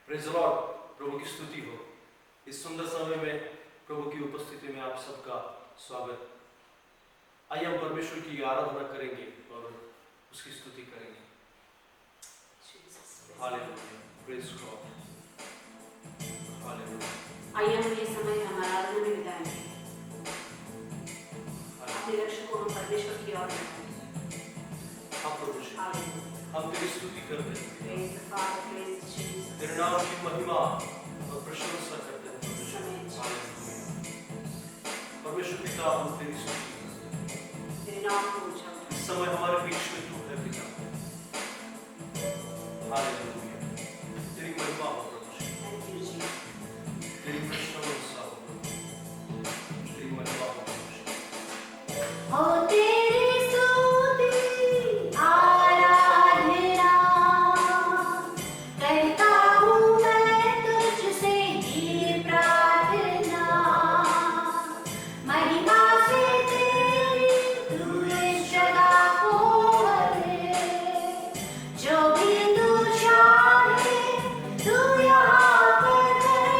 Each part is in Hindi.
प्रेज़ द लॉर्ड, प्रभु की स्तुति हो। इस सुंदर समय में प्रभु की उपस्थिति में आप सबका स्वागत। आइए हम परमेश्वर की आराधना करेंगे और उसकी स्तुति करेंगे। Hallelujah, praise God, hallelujah. आइए हम ये समय हम आराधना में बिताएंगे। अपने लक्ष्य को हम परमेश्वर की ओर बढ़ाएंगे। हाँ प्रभु जी, हम तेरी स्तुति करते हैं, Praise the Father, praise Jesus. तेरे नाम की महिमा और प्रशंसा करते हैं प्रभु जी। हालेलुया। परमेश्वर पिता, हम तेरी स्तुति करते हैं। तेरे नाम को ऊंचा उठाएं। इस समय हमारे बीच में तू है पिता। हालेलुया, तेरी महिमा हो प्रभु जी, Thank you, Jesus. तेरी प्रशंसा हो प्रभु, तेरी महिमा हो प्रभु जी। हो तेरी स्तुति आराधना करता हूँ मैं तुझसे ये प्रार्थना, महिमा से तेरी तू इस जगह को भरे, जो भी तू चाहे तू यहाँ पर करे।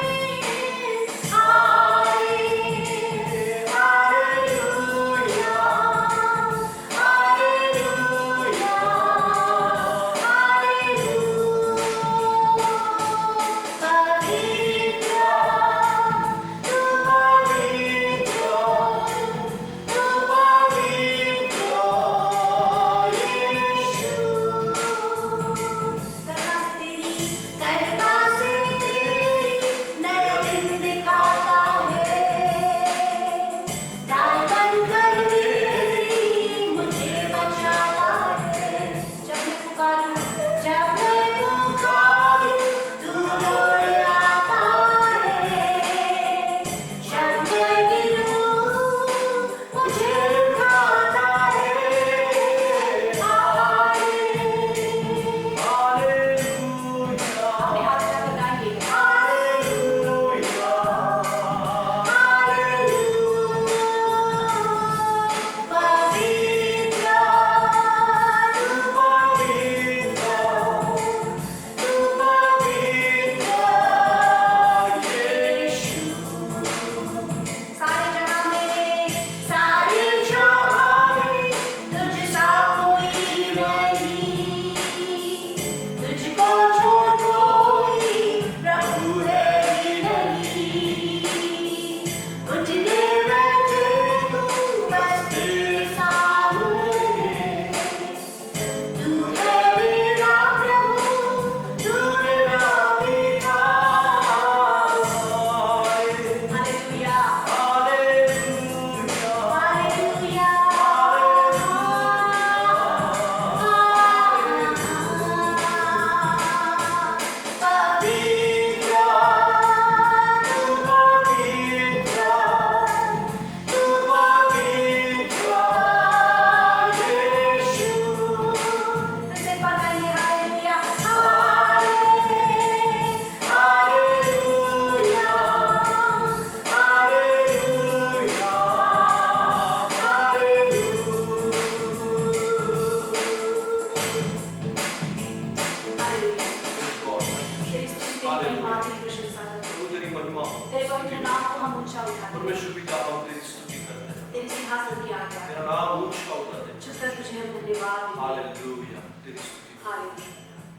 परमेश्वर पिता, हम तेरी स्तुति करते हैं। तेरे सिंहासन की आज्ञा, तेरा नाम ऊंचा उठाते हैं। जिस पर तुझे हम धन्यवाद देते हैं। हालेलुया, तेरी स्तुति। हालेलुया,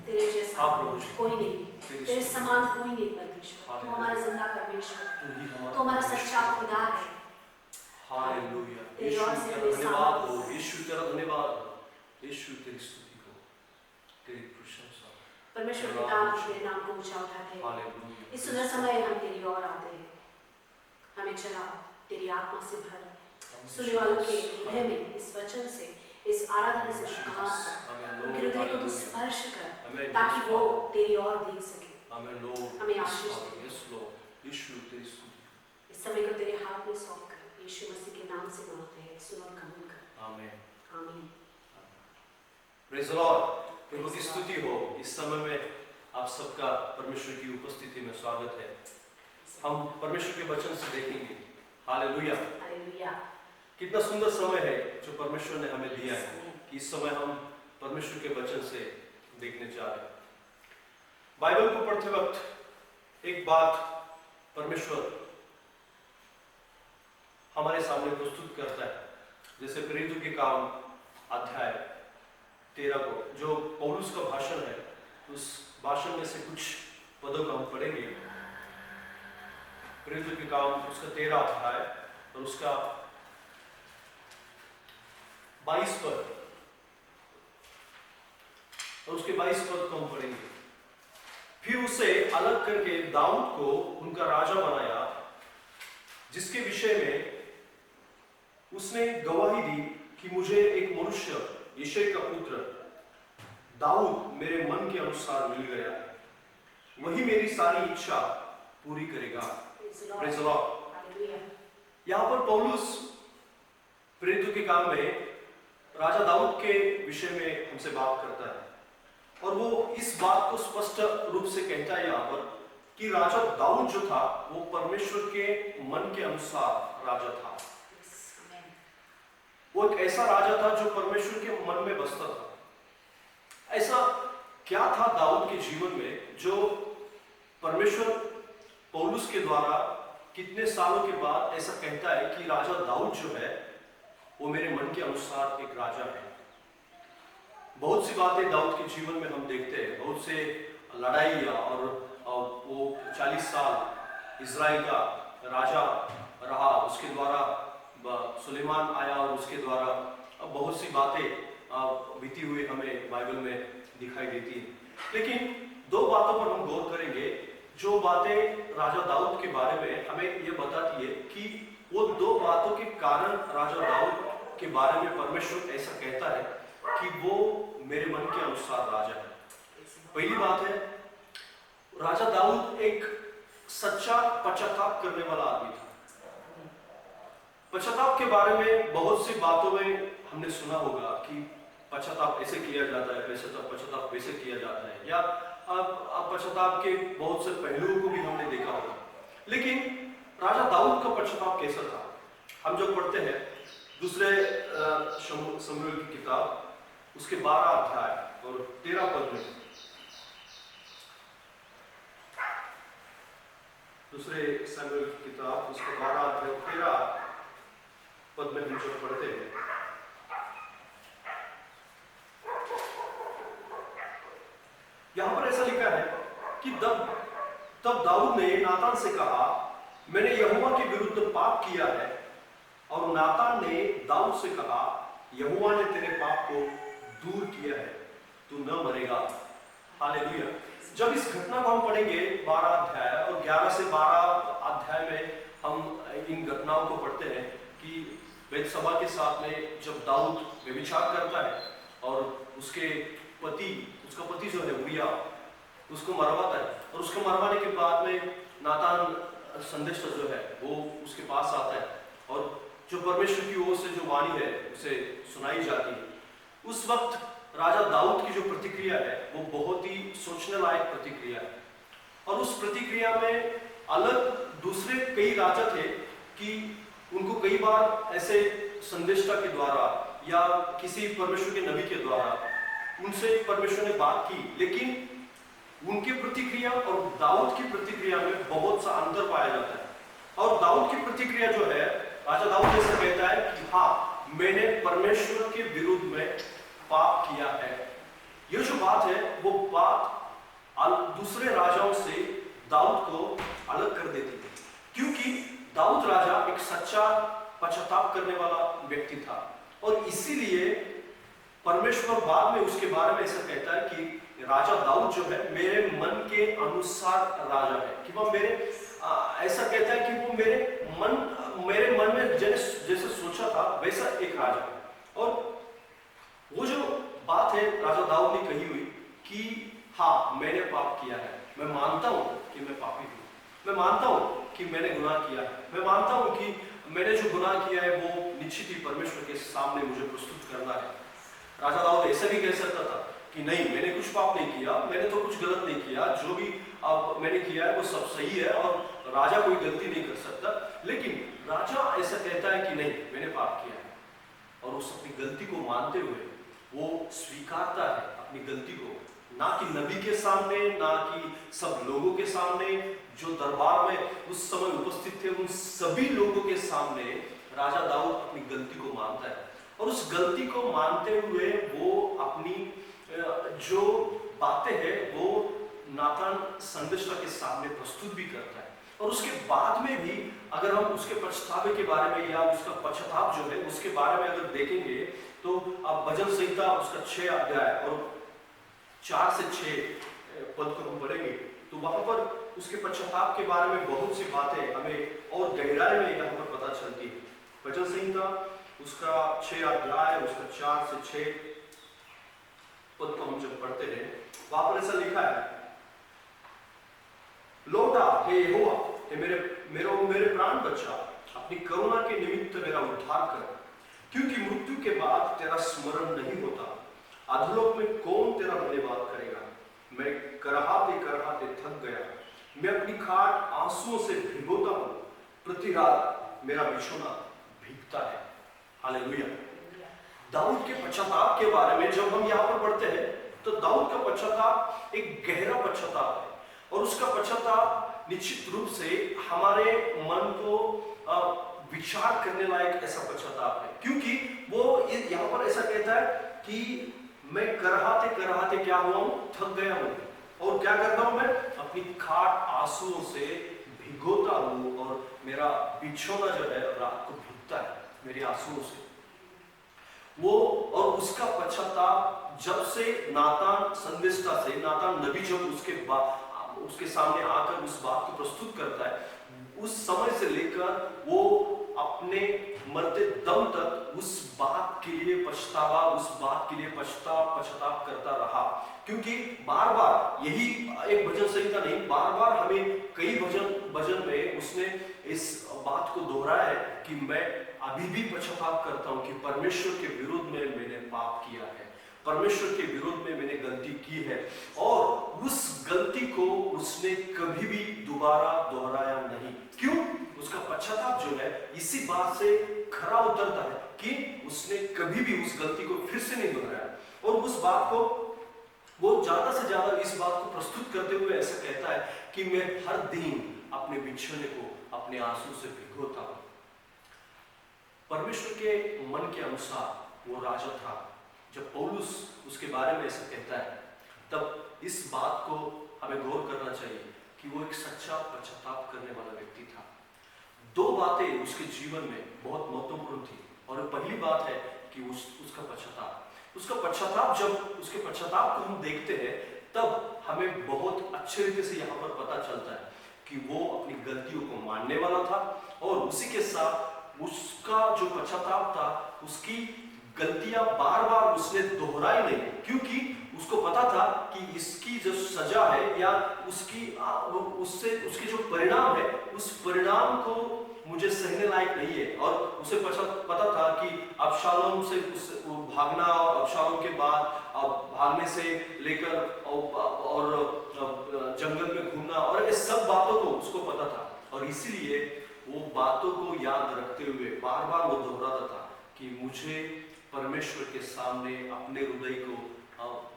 तेरे जैसा हाँ प्रभु जी, कोई नहीं, तेरी तेरे स्तुति। समान कोई नहीं परमेश्वर। तू हालेलुया। हमारा जिंदा परमेश्वर, तू ही तू हमारा सच्चा खुदा है। हालेलुया, तेरे यीशु और से तेरा कोई धन्यवाद सामर्थ हो, यीशु तेरा धन्यवाद हो, यीशु तेरी स्तुति हो, तेरी प्रशंसा हो। परमेश्वर पिता, हम तेरे नाम को ऊंचा उठाते हैं। हालेलुया। इस सुंदर समय हम तेरी ओर आते हैं। हमें चला तेरी आत्मा से भर, सुनने वालों के हृदय में इस वचन से, इस आराधना से प्रकाश कर, उनके हृदय को तू स्पर्श कर, ताकि वो तेरी ओर देख सके। हमें आशीष दे। यस लॉर्ड, यीशु तेरी स्तुति। इस समय को तेरे हाथ में सौंप कर यीशु मसीह के नाम से मांगते हैं, सुन और कबूल कर। आमीन। आमीन। प्रेज़ द लॉर्ड, प्रभु की स्तुति हो। इस समय में आप सबका परमेश्वर की उपस्थिति में स्वागत है। हम परमेश्वर के वचन से देखेंगे। हालेलुया। हालेलुया। कितना सुंदर समय है जो परमेश्वर ने हमें दिया है कि इस समय हम परमेश्वर के वचन से देखने जा रहे हैं। बाइबल को पढ़ते वक्त एक बात परमेश्वर हमारे सामने प्रस्तुत करता है, जैसे प्रेरितों के काम अध्याय 13 को जो पौलुस का भाषण है, उस भाषण में से कुछ पदों का हम पढ़ेंगे। प्रेरितों के काम उसका 13 अध्याय और उसका 22 पद और उसके 22 पद को हम पढ़ेंगे। फिर उसे अलग करके दाऊद को उनका राजा बनाया, जिसके विषय में उसने गवाही दी कि मुझे एक मनुष्य यिशै का पुत्र दाऊद मेरे मन के अनुसार मिल गया, वही मेरी सारी इच्छा पूरी करेगा। Praise the Lord. यहां पर पौलुस प्रेरितों के काम में राजा दाऊद के विषय में हमसे बात करता है, और वो इस बात को स्पष्ट रूप से कहता है यहाँ पर कि राजा दाऊद जो था वो परमेश्वर के मन के अनुसार राजा था। वो एक ऐसा राजा था जो परमेश्वर के मन में बसता था। ऐसा क्या था दाऊद के जीवन में जो परमेश्वर पौलुस के द्वारा कितने सालों के बाद ऐसा कहता है कि राजा दाऊद जो है वो मेरे मन के अनुसार एक राजा है। बहुत सी बातें दाऊद के जीवन में हम देखते हैं, बहुत से लड़ाई और वो 40 साल इजराइल का राजा रहा, उसके द्वारा सुलेमान आया और उसके द्वारा बहुत सी बातें बीती हुई हमें बाइबल में दिखाई देती है। लेकिन दो बातों पर हम गौर करेंगे जो बातें राजा दाऊद के बारे में हमें ये बताती है कि वो दो बातों के कारण राजा दाऊद के बारे में परमेश्वर ऐसा कहता है कि वो मेरे मन के अनुसार राजा है। पहली बात है, राजा दाऊद एक सच्चा पश्चाताप करने वाला आदमी था। पश्चाताप के बारे में बहुत सी बातों में हमने सुना होगा कि पश्चाताप ऐसे किया जाता है, पश्चाताप वैसे किया जाता है, या अब पश्चाताप के बहुत से पहलुओं को भी हमने देखा होगा। लेकिन राजा दाऊद का पश्चाताप कैसा था? हम जो पढ़ते हैं दूसरे शमूएल की किताब उसके 12 अध्याय और 13 पद में, दूसरे शमूएल की किताब उसके 12 अध्याय 13 पद में हम जो पढ़ते हैं, यहां पर ऐसा लिखा है कि तब दाऊद ने नातान से कहा, मैंने यहोवा के विरुद्ध पाप किया है। और नातान ने दाऊद से कहा, यहोवा ने तेरे पाप को दूर किया है, तू न मरेगा। हालेलुया। जब इस घटना को हम पढ़ेंगे 12 अध्याय और 11 से 12 अध्याय में हम इन घटनाओं को पढ़ते हैं कि बेतशबा के साथ में जब दाऊद व्यभिचार करता है और उसका पति जो है उरिया उसको मरवाता है, और उसको मरवाने के बाद में नातान संदेश जो है वो उसके पास आता है और जो परमेश्वर की ओर से जो वाणी है उसे सुनाई जाती है। उस वक्त राजा दाऊद की जो प्रतिक्रिया है वो बहुत ही सोचने लायक प्रतिक्रिया है, और उस प्रतिक्रिया में अलग दूसरे कई राजा थे कि उनको कई बार ऐसे संदेशता के द्वारा या किसी परमेश्वर के नबी के द्वारा उनसे परमेश्वर ने बात की, लेकिन उनकी प्रतिक्रिया और दाऊद की प्रतिक्रिया में बहुत सा अंतर पाया जाता है। और दाऊद की प्रतिक्रिया जो है, राजा दाऊद ऐसा कहता है कि हाँ, मैंने परमेश्वर के विरुद्ध में पाप किया है। यह जो बात है वो बात दूसरे राजाओं से दाऊद को अलग कर देती है, क्योंकि दाऊद राजा एक सच्चा पश्चाताप करने वाला व्यक्ति था, और इसीलिए परमेश्वर बाद में उसके बारे में ऐसा कहता है कि राजा दाऊद जो है मेरे मन के अनुसार राजा है, कि वह मेरे ऐसा कहता है कि वो मेरे मन में जैसे सोचा था वैसा एक राजा है। और वो जो बात है राजा दाऊद ने कही हुई कि हाँ, मैंने पाप किया है, मैं मानता हूं कि मैं पापी हूं, मैं मानता हूं कि मैंने गुनाह किया है, मैं मानता हूं कि मैंने जो गुनाह किया है वो निश्चित ही परमेश्वर के सामने मुझे प्रस्तुत करना है। राजा दाऊद ऐसा भी कह सकता था कि नहीं, मैंने कुछ पाप नहीं किया, मैंने तो कुछ गलत नहीं किया, जो भी मैंने किया है वो सब सही है और राजा कोई गलती नहीं कर सकता। लेकिन राजा ऐसा कहता है कि नहीं, मैंने पाप किया है, और उस अपनी गलती को मानते हुए वो स्वीकारता है अपनी गलती को, ना कि नबी के सामने, ना कि सब लोगों के सामने जो दरबार में उस समय उपस्थित थे, उन सभी लोगों के सामने राजा दाऊद अपनी गलती को मानता है। और उस गलती को मानते हुए वो अपनी जो बातें हैं वो नातान संदेशा के सामने प्रस्तुत भी करता है। और उसके बाद में भी अगर हम उसके पछतावे के बारे में या उसका पश्चाताप जो है उसके बारे में अगर देखेंगे तो आप भजन संहिता उसका 6 अध्याय और 4 से 6 पद को हम पढ़ेंगे तो वहां पर उसके पश्चाताप के बारे में बहुत सी बातें हमें और गहराई में यहाँ पर पता चलती है। भजन संहिता उसका 6 अध्याय उसका 4 से 6 पद को हम जब पढ़ते हैं वहां पर ऐसा लिखा है, लौटा हे यहोवा, हे मेरे प्राण बच्चा, अपनी करुणा के निमित्त मेरा उद्धार कर, क्योंकि मृत्यु के बाद तेरा स्मरण नहीं होता, अधोलोक में कौन तेरा धन्यवाद करेगा। मैं करहाते करहाते थक गया, मैं अपनी खाट आंसुओं से भिगोता हूं, प्रति रात मेरा बिछौना भीगता है। हालेलुया। दाऊद के पश्चाताप के बारे में जब हम यहाँ पर पढ़ते हैं तो दाऊद का पश्चाताप एक गहरा पश्चाताप है और उसका पश्चाताप निश्चित रूप से हमारे मन को विचार करने लायक ऐसा पश्चाताप है, क्योंकि वो यहाँ पर ऐसा कहता है कि मैं करहाते करहाते क्या हुआ हूं, थक गया हूं और क्या करता हूं, मैं अपनी खाट आंसुओं से भिगोता हूं और मेरा बिछौना जो है रात को भीगता है मेरे आंसुओं से। वो और उसका पश्चाताप जब से नातान संदेशा से नातान नबी जब उसके सामने आकर उस बात को प्रस्तुत करता है, उस समय से लेकर वो अपने मरते दम तक उस बात के लिए पछतावा, उस बात के लिए पश्चाताप करता रहा, क्योंकि बार बार यही एक भजन संहिता नहीं, बार बार हमें कई भजन में उसने इस बात को दोहराया है कि मैं अभी भी पश्चाताप करता हूं कि परमेश्वर के विरोध में मैंने पाप किया है, परमेश्वर के विरोध में मैंने गलती की है। और उस गलती को उसने कभी भी दोबारा दोहराया नहीं। क्यों? उसका पश्चाताप जो है इसी बात से खरा उतरता है कि उसने कभी भी उस गलती को फिर से नहीं दोहराया। और उस बात को वो ज्यादा से ज्यादा इस बात को प्रस्तुत करते हुए ऐसा कहता है कि मैं हर दिन अपने बिछौने को अपने आंसू से भिगोता हूं। परमेश्वर के मन के अनुसार वो राजा था। जब पौलुस उसके बारे में ऐसा कहता है तब इस बात को हमें गौर करना चाहिए कि वो एक सच्चा पश्चाताप करने वाला व्यक्ति था। दो बातें उसके जीवन में बहुत महत्वपूर्ण थी और पहली बात है कि उसका पश्चाताप जब उसके पश्चाताप को हम देखते हैं तब हमें बहुत अच्छे रीति से यहाँ पर पता चलता है कि वो अपनी गलतियों को मानने वाला था और उसी के साथ उसका जो पश्चाताप था उसकी गलतियां बार बार उसने दोहराई नहीं, क्योंकि उसको पता था कि इसकी जो सजा है या उसके जो परिणाम है उस परिणाम को मुझे सहने लायक नहीं है। और उसे पता था कि अबशालोम से भागना और अबशालोम के बाद भागने से लेकर और जंगल में घूमना और इस सब बातों को उसको पता था और इसीलिए वो बातों को याद रखते हुए बार बार वो दोहराता था कि मुझे परमेश्वर के सामने अपने हृदय को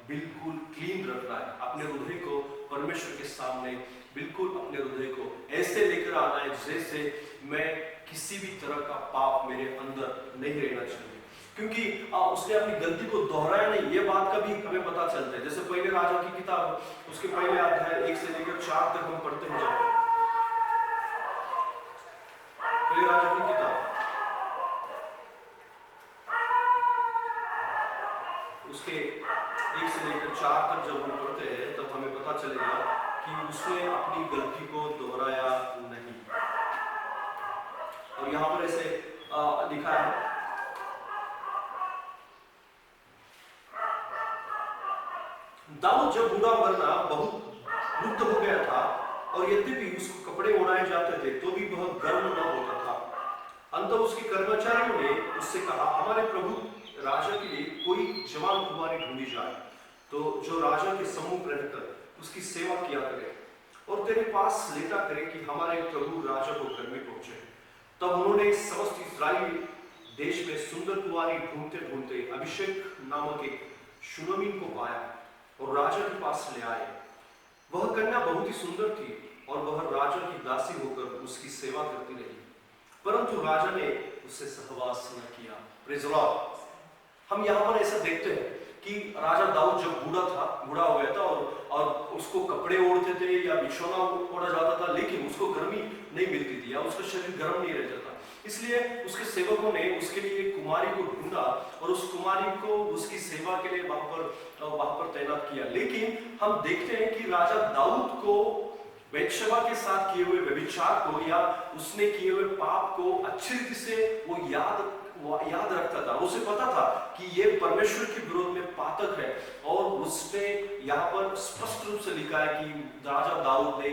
बिल्कुल क्लीन रखना है, अपने हृदय को परमेश्वर के सामने बिल्कुल अपने हृदय को ऐसे लेकर आना है जैसे मैं किसी भी तरह का पाप मेरे अंदर नहीं रहना चाहिए, क्योंकि उसने अपनी गलती को दोहराया नहीं। ये बात का भी हमें पता चलता है। जैसे पहले राजा की किताब उसके पहले अध्याय 1 से लेकर 4 तक हम पढ़ते हैं। जब पहले राजा की किताब उसके 1 से लेकर 4 तक जब हम पढ़ते हैं तब हमें पता चलेगा कि उसने अपनी गलती को दोहराया नहीं। और यहाँ पर ऐसे लिखा है, दाऊद जब बूढ़ा मरना बहुत वृद्ध हो गया था और यद्यपि उसको कपड़े ओढ़ाए जाते थे तो भी बहुत गर्व न होता था। अंत उसके कर्मचारियों ने उससे कहा, हमारे प्रभु राजा के लिए कोई जवान कुमारी ढूंढी जाए तो जो राजा के सम्मुख रहकर उसकी सेवा किया करे और तेरे पास लेटा करे कि हमारे प्रभु राजा को घर में पहुंचे। तब उन्होंने समस्त इस्राएल देश में सुंदर कुमारी ढूंढते ढूंढते अभिषेक नामक एक शुनमीन को पाया और राजा के पास ले आए। वह कन्या बहुत ही सुंदर थी और वह राजा की दासी होकर उसकी सेवा करती रही, परंतु राजा ने उससे सहवास न किया। Praise the Lord. हम यहाँ पर ऐसा देखते हैं कि राजा दाऊद जब बूढ़ा हो गया था और उसको कपड़े ओढ़ते थे या बिछौना ओढ़ा जाता था, लेकिन उसको गर्मी नहीं मिलती थी या उसका शरीर गर्म नहीं रहता था। इसलिए उसके सेवकों ने उसके लिए एक कुमारी को ढूंढा और उस कुमारी को उसकी सेवा के लिए वहां पर तैनात किया। लेकिन हम देखते हैं कि राजा दाऊद को बेतशेबा के साथ किए हुए व्यभिचार को या उसने किए हुए पाप को अच्छी रीति से वो याद रखता था। उसे पता था कि ये परमेश्वर के विरोध में पातक है, और उसने यहाँ पर स्पष्ट रूप से लिखा है कि राजा दाऊद ने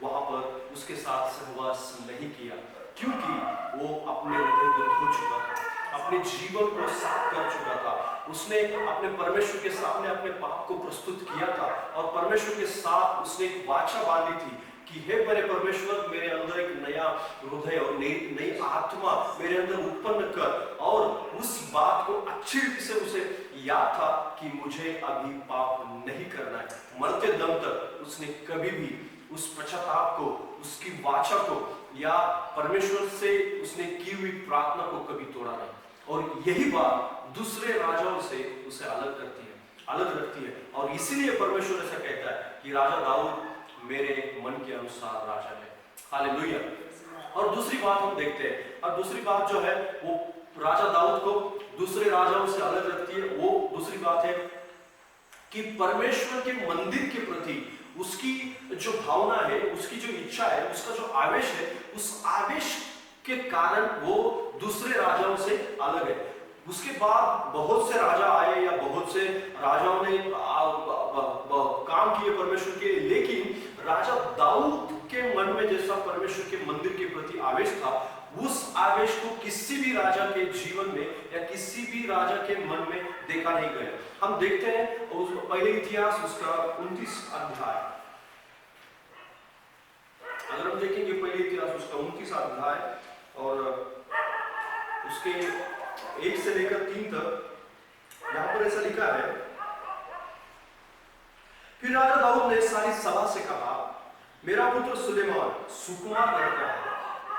वहां पर उसके साथ सहवास नहीं किया, क्योंकि वो अपने हृदय को धो चुका था, अपने जीवन को साफ कर चुका था। उसने अपने परमेश्वर के सामने अपने पाप को प्रस्तुत किया था और परमेश्वर के साथ उसने एक वाचा बांधी थी कि हे मेरे परमेश्वर, मेरे अंदर एक नया हृदय और नई आत्मा मेरे अंदर उत्पन्न कर। और उस बात को अच्छी रीति से उसे याद था कि मुझे अभी पाप नहीं करना है। मरते दम तक उसने कभी भी उस पश्चाताप को, उसकी वाचा को या परमेश्वर से उसने की हुई प्रार्थना को कभी तोड़ा नहीं। और यही बात दूसरे राजाओं से उसे अलग रखती है। और इसीलिए परमेश्वर ऐसा कहता है कि राजा दाऊद मेरे मन के अनुसार राजा है। हालेलुया। और दूसरी बात हम देखते हैं, और दूसरी बात जो है वो राजा दाऊद को दूसरे राजाओं से अलग रखती है। वो दूसरी बात है कि परमेश्वर के मंदिर के प्रति उसकी जो भावना है, उसकी जो इच्छा है, उसका जो आवेश है, उस आवेश के कारण वो दूसरे राजाओं से अलग है। उसके बाद बहुत से राजा आए या बहुत से राजाओं ने काम किए परमेश्वर के, लेकिन राजा दाऊद के मन में जैसा परमेश्वर के मंदिर के प्रति आवेश था, उस आवेश को किसी भी राजा के जीवन में या किसी भी राजा के मन में देखा नहीं गया। हम देखते हैं पहले इतिहास उसका 29 अध्याय, अगर हम देखेंगे पहले इतिहास उसका 29 अध्याय और उसके 1 से लेकर 3 तक, यहां पर ऐसा लिखा है, फिर राजा दाऊद ने सारी सभा से कहा, मेरा पुत्र सुलेमान सुकुमार लड़का है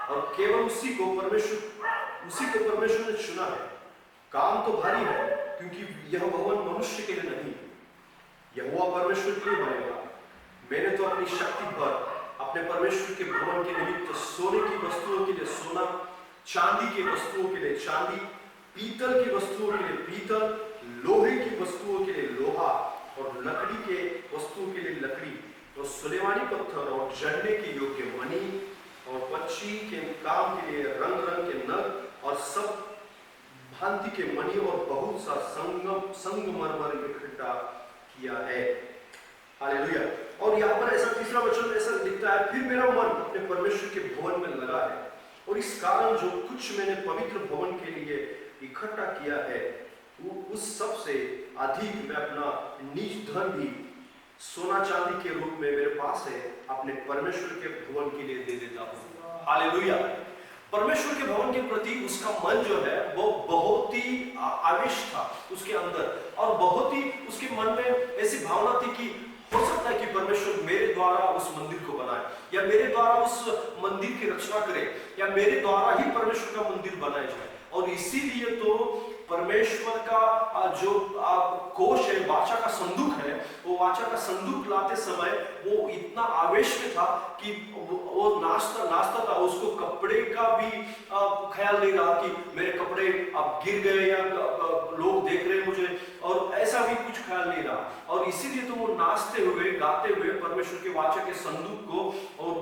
और केवल उसी को परमेश्वर ने चुना है। काम तो भारी है, क्योंकि यह भवन मनुष्य के लिए नहीं, यहोवा परमेश्वर के लिए बनेगा। मैंने तो अपनी शक्ति पर अपने परमेश्वर के भवन के निमित्त सोने की वस्तुओं के लिए सोना, चांदी की वस्तुओं के लिए चांदी, पीतल की वस्तुओं के लिए पीतल, लोहे की वस्तुओं के लिए लोहा और लकड़ी के वस्तुओं के लिए लकड़ी और सुलेमानी पत्थर और जड़ने के योग्य मणि और पक्षी के काम के लिए रंग रंग के नग और सब भांति के मणि और बहुत सा संगमरमर इकट्ठा किया है। हालेलुया। और यहाँ पर ऐसा तीसरा वचन ऐसा लिखता है, फिर मेरा मन अपने परमेश्वर के भवन में लगा है और इस कारण जो कुछ मैंने पवित्र भवन के लिए इकट्ठा किया है, उस सब से अधिक मैं अपना निज धन भी सोना चांदी के रूप में मेरे पास है, अपने परमेश्वर के भवन के लिए दे देता हूँ। हालेलुया। परमेश्वर के भवन के प्रति उसका मन जो है वो बहुत ही आवेश था उसके अंदर, और बहुत ही उसके मन में ऐसी भावना थी कि हो सकता है कि परमेश्वर मेरे द्वारा उस मंदिर को बनाए या मेरे द्वारा उस मंदिर की रचना करे या मेरे द्वारा ही परमेश्वर का मंदिर बनाया जाए। और इसीलिए तो परमेश्वर का जो कोष है, वाचा का संदूक है, वो वाचा का संदूक लाते समय वो इतना आवेश में था कि वो नाचता था। उसको कपड़े का भी ख्याल नहीं रहा कि मेरे कपड़े अब गिर गए या लोग देख रहे मुझे, और ऐसा भी कुछ ख्याल नहीं रहा। और इसीलिए तो वो नाचते हुए गाते हुए परमेश्वर के वाचा के संदूक को और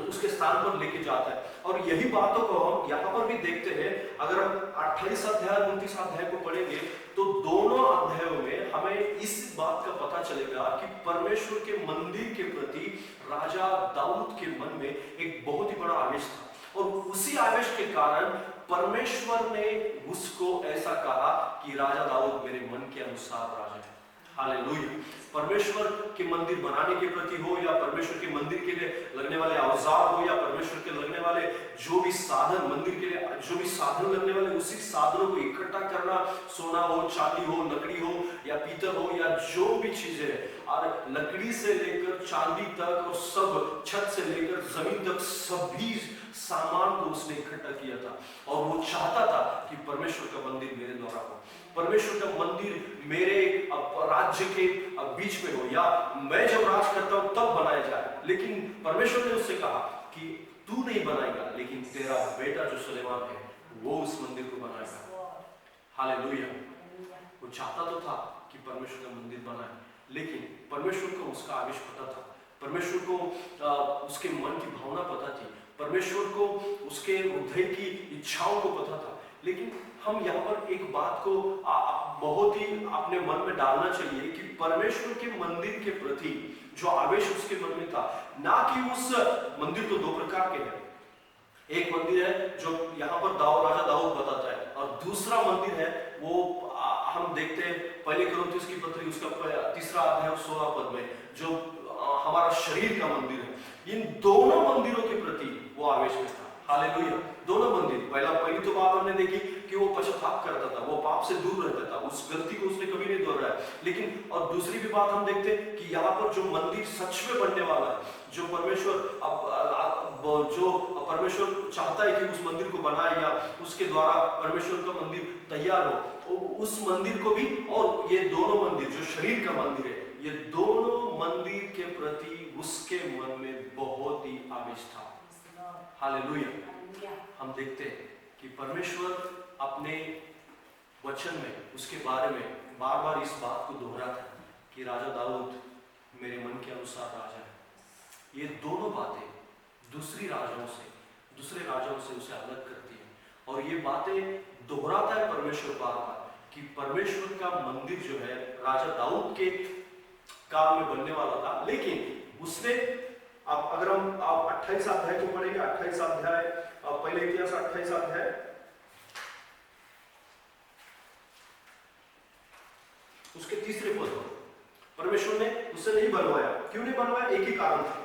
उसके स्थान पर लेके जाता है। और यही बातों को हम यहाँ पर भी देखते हैं। अगर हम 28 अध्याय 29 अध्याय को पढ़ेंगे तो दोनों अध्यायों में हमें इस बात का पता चलेगा कि परमेश्वर के मंदिर के प्रति राजा दाऊद के मन में एक बहुत ही बड़ा आवेश था, और उसी आवेश के कारण परमेश्वर ने उसको ऐसा कहा कि राजा दाऊद मेरे मन के अनुसार राजा है। हालेलुया। परमेश्वर के मंदिर बनाने के प्रति हो या परमेश्वर के मंदिर के लिए लगने वाले औजार हो या परमेश्वर के लगने वाले जो भी साधन, मंदिर के लिए जो भी साधन लगने वाले, उसी साधनों को इकट्ठा करना, सोना हो, चांदी हो, लकड़ी हो या पीतल हो या जो भी चीजें है, और लकड़ी से लेकर चांदी तक और सब छत से लेकर जमीन तक सभी सामान को उसने इकट्ठा किया था। और वो चाहता था कि परमेश्वर का मंदिर मेरे द्वारा हो, परमेश्वर का मंदिर मेरे राज्य के बीच में हो, या मैं जब राज करता हूं तब बनाया जाए। लेकिन परमेश्वर ने उससे कहा कि तू नहीं बनाएगा, लेकिन तेरा बेटा जो सुलेमान है वो उस मंदिर को बनाएगा। हालेलुया। वो चाहता तो था कि परमेश्वर का मंदिर बनाए, लेकिन परमेश्वर को उसका आवेश पता था, परमेश्वर को उसके मन की भावना पता थी, परमेश्वर को उसके हृदय की इच्छाओं को पता था। लेकिन हम यहाँ पर एक बात को बहुत ही अपने मन में डालना चाहिए कि परमेश्वर के मंदिर के प्रति जो आवेश उसके मन में था, ना कि उस मंदिर तो दो प्रकार के हैं। एक मंदिर है जो यहाँ पर राजा दाऊद बताता है, और दूसरा मंदिर है वो हम देखते हैं पहले कोरिन्थियों की पत्री उसका 3 अध्याय 16 पद में, जो हमारा शरीर का मंदिर है। इन दोनों मंदिरों के प्रति वो आवेश में था। हालेलुया। दोनों मंदिर, पहली तो बात हमने देखी कि वो पश्चाताप करता था, वो पाप से दूर रहता था, उस गलती को उसने कभी नहीं दोहराया। लेकिन और दूसरी भी बात हम देखते हैं कि यहाँ पर जो मंदिर सच में बनने वाला है, जो परमेश्वर चाहता है कि उस मंदिर को बनाए या उसके द्वारा परमेश्वर का मंदिर तैयार हो, उस मंदिर को भी, और ये दोनों मंदिर जो शरीर का मंदिर है, ये दोनों मंदिर के प्रति उसके मन में बहुत ही आवेश था। हालेलुया। हम देखते हैं कि परमेश्वर अपने वचन में उसके बारे में बार बार इस बात को दोहराता है कि राजा दाऊद मेरे मन के अनुसार राजा है। ये दोनों बातें दूसरे राजाओं से उसे अलग करती है, और ये बातें दोहराता है परमेश्वर बार बार कि परमेश्वर का मंदिर जो है राजा दाऊद के काल में बनने वाला था। लेकिन उसने अगर हम 28 अध्याय को पढ़ेंगे, 28 अध्याय पहले इतिहास 28 अध्याय उसके 3 पद, परमेश्वर ने उससे नहीं बनवाया। क्यों नहीं बनवाया? एक ही कारण था।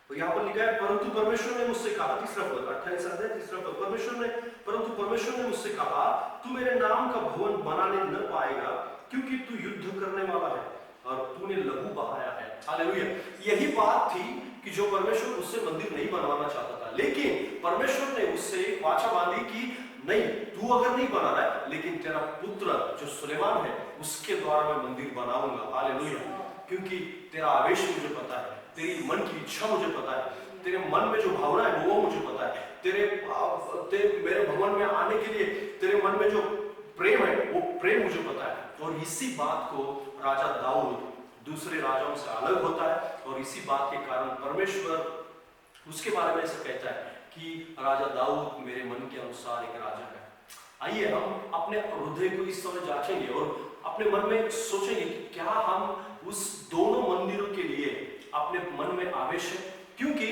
तो यहाँ पर लिखा है, परंतु परमेश्वर ने मुझसे कहा, 3 पद 28 अध्याय 3 पद, परंतु परमेश्वर ने मुझसे कहा, तू मेरे नाम का भवन बनाने न पाएगा, क्योंकि तू युद्ध करने वाला है और तूने लहू बहाया है। हालेलुया। यही बात थी कि जो परमेश्वर उससे मंदिर नहीं बनवाना चाहता था, लेकिन परमेश्वर ने उससे वाचा बांधी कि नहीं, तू अगर नहीं बना रहा है, लेकिन तेरा पुत्र जो सुलेमान है उसके द्वारा मैं मंदिर बनाऊंगा। हालेलुया। क्योंकि तेरा आवेश मुझे पता है, तेरी मन की इच्छा मुझे पता है, तेरे मन में जो भावना है वो मुझे पता है, तेरे मेरे भवन में आने के लिए तेरे मन में जो प्रेम है वो प्रेम मुझे पता है। और इसी बात को राजा दाऊद दूसरे राजाओं से अलग होता है, और इसी बात के कारण परमेश्वर उसके बारे में ऐसा कहता है कि राजा दाऊद मेरे मन के अनुसार एक राजा है। आइए हम अपने हृदय को इस समय जांचेंगे और अपने मन में सोचेंगे कि क्या हम उस दोनों मंदिरों के लिए अपने मन में आवेश है। क्योंकि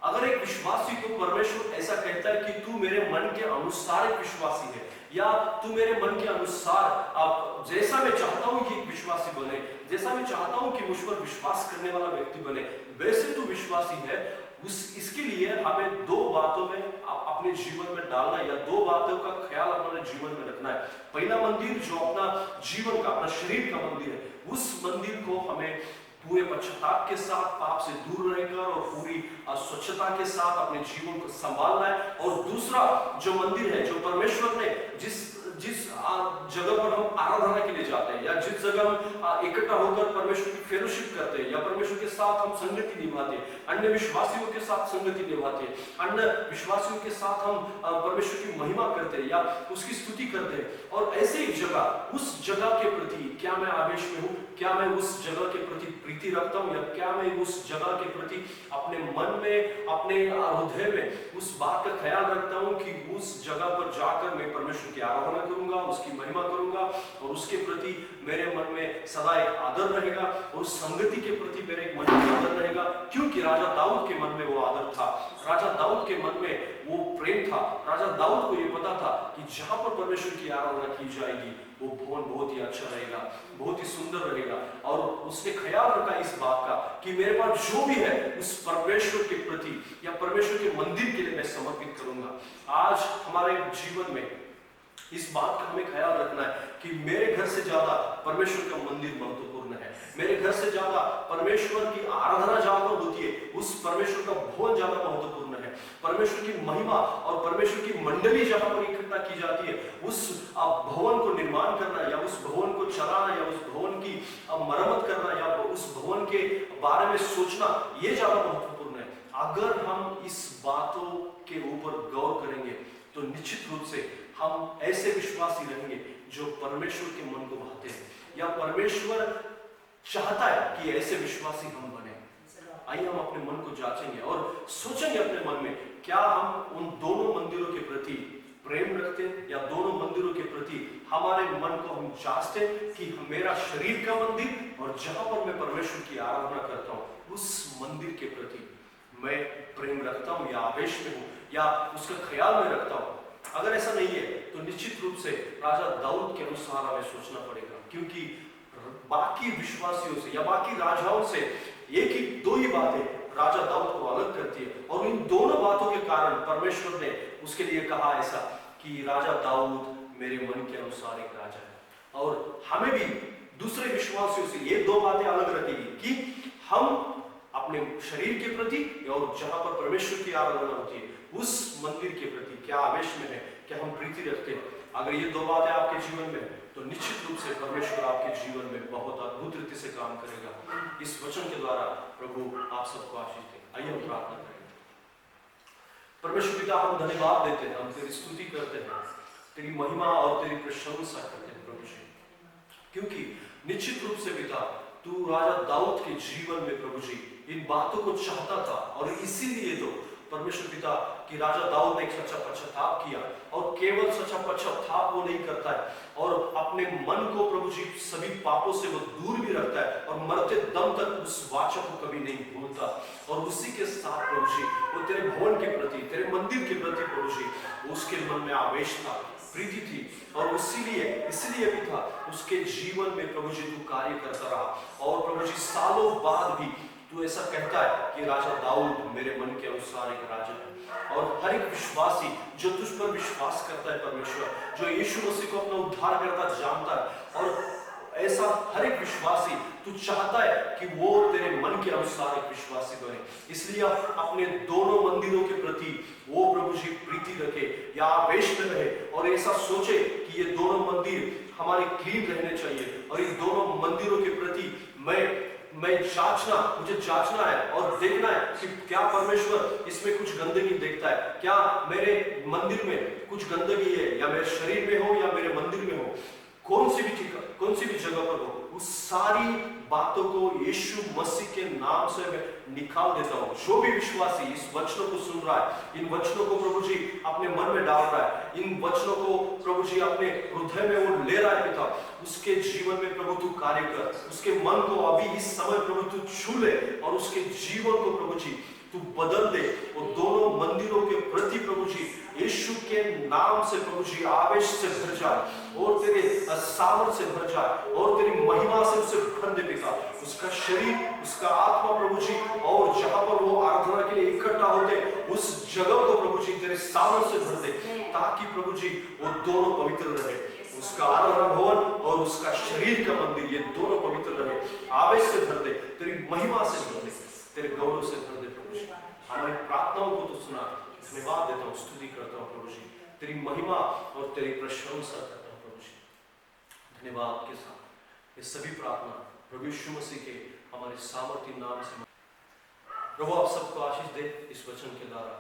अगर एक विश्वासी को परमेश्वर ऐसा कहता है कि तू मेरे मन के अनुसार एक विश्वासी है, या तू मेरे मन के अनुसार अब जैसा मैं चाहता हूं कि एक विश्वासी बने, जैसा मैं चाहता हूं कि मुझ पर विश्वास करने वाला व्यक्ति बने, वैसे तू विश्वासी है, इसके लिए हमें 2 बातों में अपने जीवन में डालना, या 2 बातों का ख्याल अपने जीवन में रखना है। पहला मंदिर जो अपना जीवन का, अपना शरीर का मंदिर है, उस मंदिर को हमें पूरे पश्चाताप के साथ, पाप से दूर रहकर और पूरी स्वच्छता के साथ अपने जीवन को संभालना है। और दूसरा जो मंदिर है, जो परमेश्वर ने जिस जगह पर हम आराधना के लिए जाते हैं, या जिस जगह हम इकट्ठा होकर परमेश्वर की फेलोशिप करते हैं, या परमेश्वर के साथ हम संगति निभाते हैं, अन्य विश्वासियों के साथ संगति निभाते हैं, अन्य विश्वासियों के साथ हम परमेश्वर की महिमा करते हैं या उसकी स्तुति करते हैं, और ऐसे ही जगह, उस जगह के प्रति क्या मैं आवेश में हूँ, क्या मैं उस जगह के प्रति प्रीति रखता हूँ, या क्या मैं उस जगह के प्रति अपने मन में, अपने हृदय में उस बात का ख्याल रखता हूँ कि उस जगह पर जाकर मैं परमेश्वर की आराधना करूंगा, उसकी महिमा करूंगा, और उसके प्रति मेरे मन में सदा एक आदर रहेगा, और उस संगति के प्रति मेरे मन में आदर रहेगा। क्योंकि राजा दाऊद के मन में वो आदर था, राजा दाऊद के मन में वो प्रेम था। राजा दाऊद को ये पता था कि जहां पर परमेश्वर की आराधना की जाएगी वो भवन बहुत ही अच्छा रहेगा, बहुत ही सुंदर रहेगा। और उसने ख्याल रखा इस बात का कि मेरे पास जो भी है उस परमेश्वर के प्रति या परमेश्वर के मंदिर के लिए मैं समर्पित करूंगा। आज हमारे जीवन में इस बात का हमें ख्याल रखना है कि मेरे घर से ज्यादा परमेश्वर का मंदिर महत्वपूर्ण है, मेरे घर से ज्यादा परमेश्वर की आराधना जहां पर होती है उस परमेश्वर का भवन ज्यादा महत्वपूर्ण है, परमेश्वर की महिमा और परमेश्वर की मंडली जहां पर इकट्ठा की जाती है उस भवन को निर्माण करना या उस भवन को चलाना या उस भवन की मरम्मत करना या उस भवन के बारे में सोचना, ये ज्यादा महत्वपूर्ण है। अगर हम इस बातों के ऊपर गौर करेंगे तो निश्चित रूप से हम ऐसे विश्वासी रहेंगे जो परमेश्वर के मन को भाते हैं, या परमेश्वर चाहता है कि ऐसे विश्वासी हम बने। आइए हम अपने मन को जांचेंगे और सोचेंगे अपने मन में, क्या हम उन दोनों मंदिरों के प्रति प्रेम रखते हैं या दोनों मंदिरों के प्रति हमारे मन को हम जांचते हैं कि मेरा शरीर का मंदिर और जहां पर मैं परमेश्वर की आराधना करता हूं उस मंदिर के प्रति मैं प्रेम रखता हूं या आवेश में हूं या उसका ख्याल में रखता हूं। अगर ऐसा नहीं है तो निश्चित रूप से राजा दाऊद के अनुसार हमें सोचना पड़ेगा, क्योंकि बाकी विश्वासियों से या बाकी राजाओं से एक ही दो ही बातें राजा दाऊद को अलग करती है, और इन दोनों बातों के कारण परमेश्वर ने उसके लिए कहा ऐसा कि राजा दाऊद मेरे मन के अनुसार एक राजा है। और हमें भी दूसरे विश्वासियों से ये दो बातें अलग रखेगी कि हम अपने शरीर के प्रति और जहां पर परमेश्वर की आराधना होती है उस मंदिर के प्रति क्या आवेश में है, क्या हम प्रीति रखते हैं। अगर ये दो बातें आपके जीवन में तो निश्चित रूप से परमेश्वर आपके जीवन में बहुत अद्भुत रीति से काम करेगा। इस वचन के द्वारा प्रभु आप सबको आशीष दे। आइए हम प्रार्थना करेंगे। परमेश्वर पिता, हम धन्यवाद देते हैं, हम तेरी स्तुति करते हैं, तेरी महिमा और तेरी प्रशंसा करते हैं प्रभु जी, क्योंकि निश्चित रूप से पिता तू राजा दाऊद के जीवन में प्रभु जी इन बातों को चाहता था, और इसीलिए तो परमेश्वर पिता कि राजा दाऊद ने एक सच्चा पश्चाताप किया, और केवल सच्चा पश्चाताप वो नहीं करता है और अपने मन को प्रभु जी सभी पापों से वो दूर भी रखता है और मरते दम तक उस वाचा को कभी नहीं भूलता। और उसी के साथ प्रभु जी वो तेरे भवन के प्रति, तेरे मंदिर के प्रति प्रभु जी उसके मन में आवेश था, प्रीति थी, और इसलिए भी था उसके जीवन में प्रभु जी तू कार्य करता रहा। और प्रभु जी सालों बाद भी तू ऐसा कहता है कि राजा दाऊद मेरे मन के अनुसार एक राजा है। और हर एक विश्वासी जो तुझ पर विश्वास करता है परमेश्वर, जो यीशु मसीह को अपना उद्धारकर्ता जानता है, और ऐसा हर एक विश्वासी तू चाहता है कि वो तेरे मन के अनुसार एक विश्वासी बने। इसलिए अपने दोनों मंदिरों के प्रति वो प्रभु जी प्रीति रखे या आवेश में रहे, और ऐसा सोचे कि ये दोनों मंदिर हमारे क्लीन रहने चाहिए, और इन दोनों मंदिरों के प्रति मुझे जांचना है और देखना है कि क्या परमेश्वर इसमें कुछ गंदगी देखता है, क्या मेरे मंदिर में कुछ गंदगी है, या मेरे शरीर में हो या मेरे मंदिर में हो, कौन सी भी जगह पर हो, उस सारी बातों को यीशु मसीह के नाम से मैं निकाल देता हूँ। जो भी विश्वासी इस वचनों को सुन रहा है, इन वचनों को प्रभु जी अपने मन में डाल रहा है, इन वचनों को प्रभु जी अपने हृदय में वो ले रहा है पिता, उसके जीवन में प्रभु तू कार्य कर, उसके मन को अभी इस समय प्रभु तू छू ले, और उसके जीवन को प्रभु जी तू बदल दे। और दोनों मंदिरों के प्रति प्रभु जी यीशु के नाम से प्रभु जी आवेश से भर जाए, और तेरे सामर्थ से भर जाए, और तेरी महिमा से उसे भर दे पिता, उसका शरीर, उसका आत्मा प्रभु जी, और जहां पर वो आराधना के लिए इकट्ठा होते उस जगह को प्रभु जी तेरे सामर्थ से भर दे, ताकि प्रभु जी वो दोनों पवित्र रहे, उसका आराधना भवन और उसका शरीर का मंदिर ये दोनों पवित्र रहे। आवेश से भर दे, तेरी महिमा से भर दे, तेरे गौरव से भर दे प्रभु जी। हमारी प्रार्थनाओं को तो सुना, धन्यवाद देता हूँ, स्तुति करता हूँ प्रभु जी, तेरी महिमा और तेरी प्रशंसा करता हूँ प्रभु जी। धन्यवाद के साथ ये सभी प्रार्थना प्रभु यीशु मसीह के हमारे सामर्थ्य नाम से। प्रभु आप सबको आशीष दे इस वचन के द्वारा।